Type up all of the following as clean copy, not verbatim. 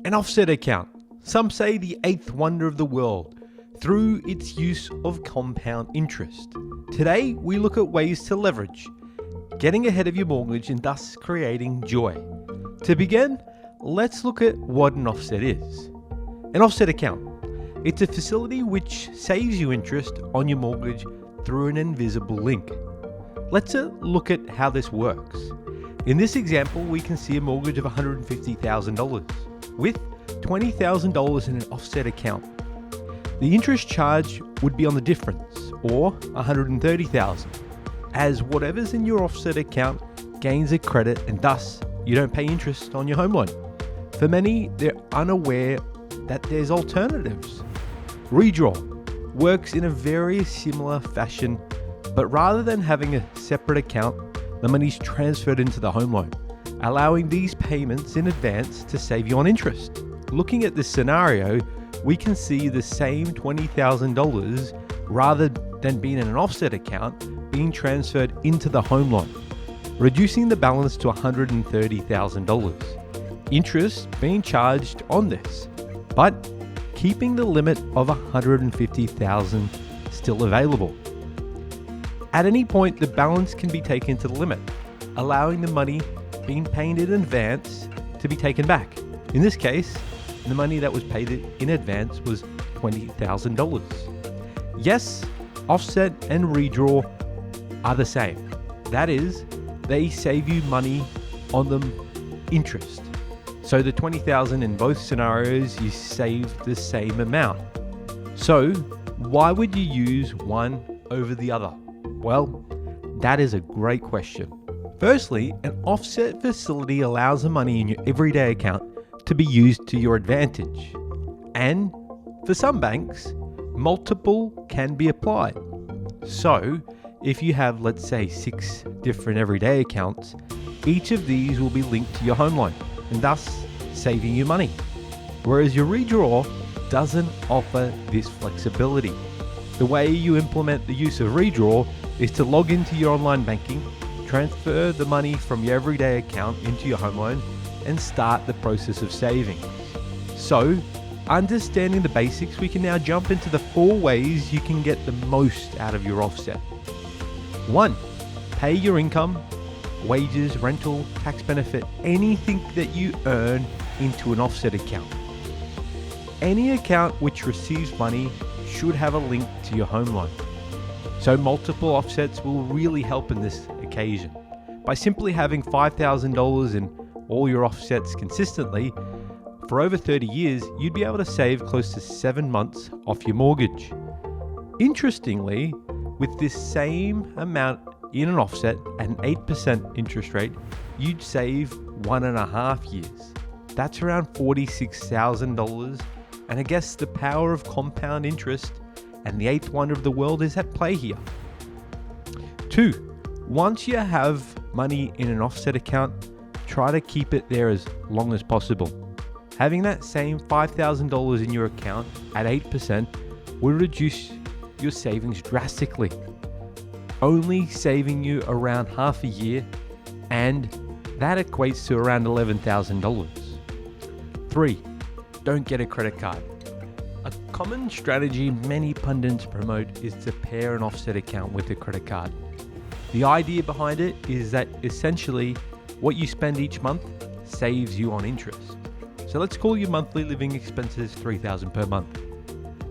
An offset account, some say the eighth wonder of the world, through its use of compound interest. Today, we look at ways to leverage, getting ahead of your mortgage and thus creating joy. To begin, let's look at what an offset is. An offset account. It's a facility which saves you interest on your mortgage through an invisible link. Let's look at how this works. In this example, we can see a mortgage of $150,000 with $20,000 in an offset account. The interest charge would be on the difference, or $130,000, as whatever's in your offset account gains a credit and thus you don't pay interest on your home loan. For many, they're unaware that there's alternatives. Redraw works in a very similar fashion, but rather than having a separate account, the money's transferred into the home loan, allowing these payments in advance to save you on interest. Looking at this scenario, we can see the same $20,000 rather than being in an offset account being transferred into the home loan, reducing the balance to $130,000. Interest being charged on this, but keeping the limit of $150,000 still available. At any point, the balance can be taken to the limit, allowing the money being paid in advance to be taken back. In this case, the money that was paid in advance was $20,000. Yes, offset and redraw are the same. That is, they save you money on the interest. So the $20,000 in both scenarios, you save the same amount. So why would you use one over the other? Well, that is a great question. Firstly, an offset facility allows the money in your everyday account to be used to your advantage. And for some banks, multiple can be applied. So if you have, let's say, 6 different everyday accounts, each of these will be linked to your home loan and thus saving you money. Whereas your redraw doesn't offer this flexibility. The way you implement the use of redraw is to log into your online banking, transfer the money from your everyday account into your home loan, and start the process of savings. So, understanding the basics, we can now jump into the 4 ways you can get the most out of your offset. 1. Pay your income, wages, rental, tax benefit, anything that you earn into an offset account. Any account which receives money should have a link to your home loan. So multiple offsets will really help in this occasion. By simply having $5,000 in all your offsets consistently, for over 30 years, you'd be able to save close to 7 months off your mortgage. Interestingly, with this same amount in an offset at an 8% interest rate, you'd save 1.5 years. That's around $46,000. And I guess the power of compound interest and the eighth wonder of the world is at play here. 2. Once you have money in an offset account, try to keep it there as long as possible. Having that same $5,000 in your account at 8% will reduce your savings drastically, only saving you around half a year, and that equates to around $11,000. 3. Don't get a credit card. A common strategy many pundits promote is to pair an offset account with a credit card. The idea behind it is that essentially what you spend each month saves you on interest. So let's call your monthly living expenses $3,000 per month.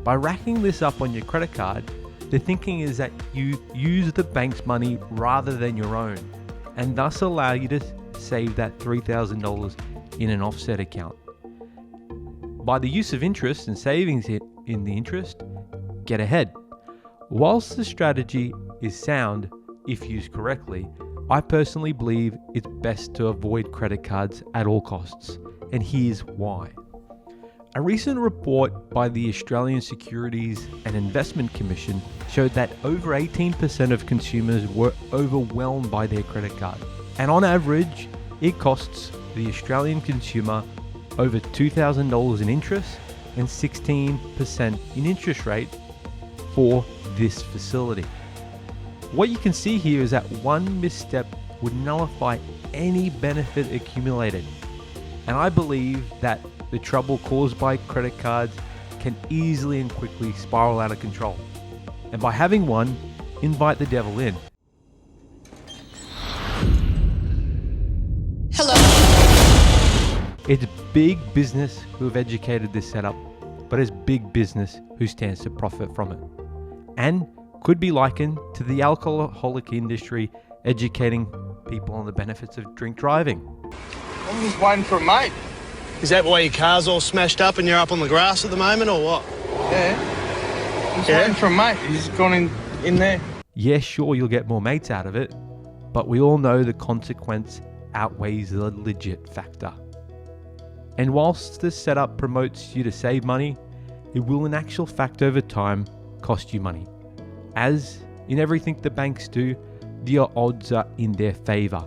By racking this up on your credit card, the thinking is that you use the bank's money rather than your own, and thus allow you to save that $3,000 in an offset account. By the use of interest and savings in the interest, get ahead. Whilst the strategy is sound if used correctly, I personally believe it's best to avoid credit cards at all costs, and here's why. A recent report by the Australian Securities and Investment Commission showed that over 18% of consumers were overwhelmed by their credit card. And on average, it costs the Australian consumer over $2,000 in interest and 16% in interest rate for this facility. What you can see here is that one misstep would nullify any benefit accumulated. And I believe that the trouble caused by credit cards can easily and quickly spiral out of control. And by having one, invite the devil in. Hello. It's big business who have educated this setup, but it's big business who stands to profit from it. And could be likened to the alcoholic industry educating people on the benefits of drink driving. I'm just waiting for a mate. Is that why your car's all smashed up and you're up on the grass at the moment, or what? Yeah. I'm just waiting for a mate. He's gone in there. Yeah, sure, you'll get more mates out of it, but we all know the consequence outweighs the legit factor. And whilst this setup promotes you to save money, it will in actual fact over time cost you money. As in everything the banks do, the odds are in their favour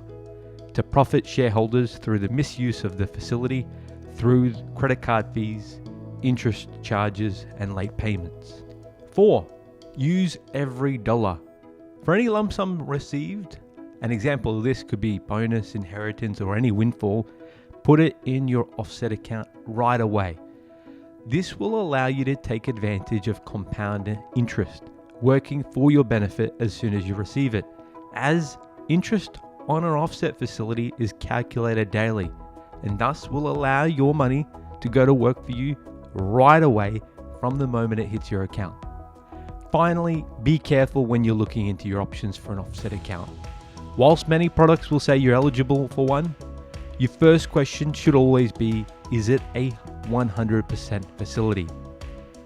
to profit shareholders through the misuse of the facility, through credit card fees, interest charges and late payments. 4. Use every dollar. For any lump sum received, an example of this could be bonus, inheritance or any windfall, put it in your offset account right away. This will allow you to take advantage of compound interest, working for your benefit as soon as you receive it, as interest on an offset facility is calculated daily and thus will allow your money to go to work for you right away from the moment it hits your account. Finally, be careful when you're looking into your options for an offset account. Whilst many products will say you're eligible for one, your first question should always be, is it a 100% facility?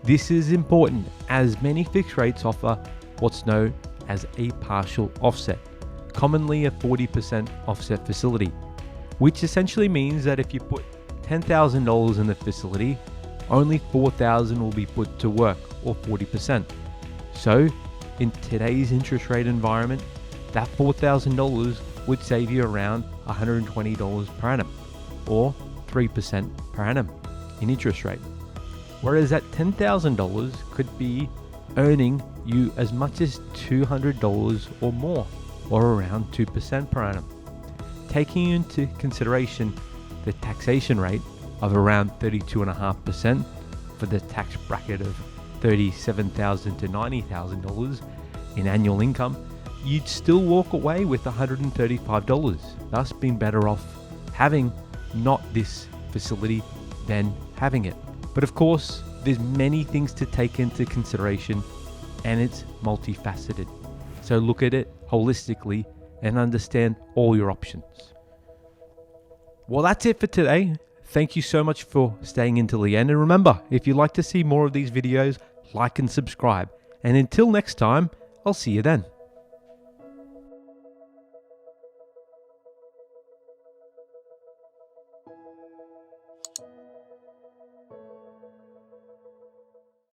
This is important as many fixed rates offer what's known as a partial offset, commonly a 40% offset facility, which essentially means that if you put $10,000 in the facility, only $4,000 will be put to work, or 40%. So, in today's interest rate environment, that $4,000 would save you around $120 per annum, or 3% per annum in interest rate. Whereas that $10,000 could be earning you as much as $200 or more, or around 2% per annum. Taking into consideration the taxation rate of around 32.5% for the tax bracket of $37,000 to $90,000 in annual income, you'd still walk away with $135, thus being better off having not this facility than having it. But of course, there's many things to take into consideration and it's multifaceted. So look at it holistically and understand all your options. Well, that's it for today. Thank you so much for staying until the end. And remember, if you'd like to see more of these videos, like and subscribe. And until next time, I'll see you then.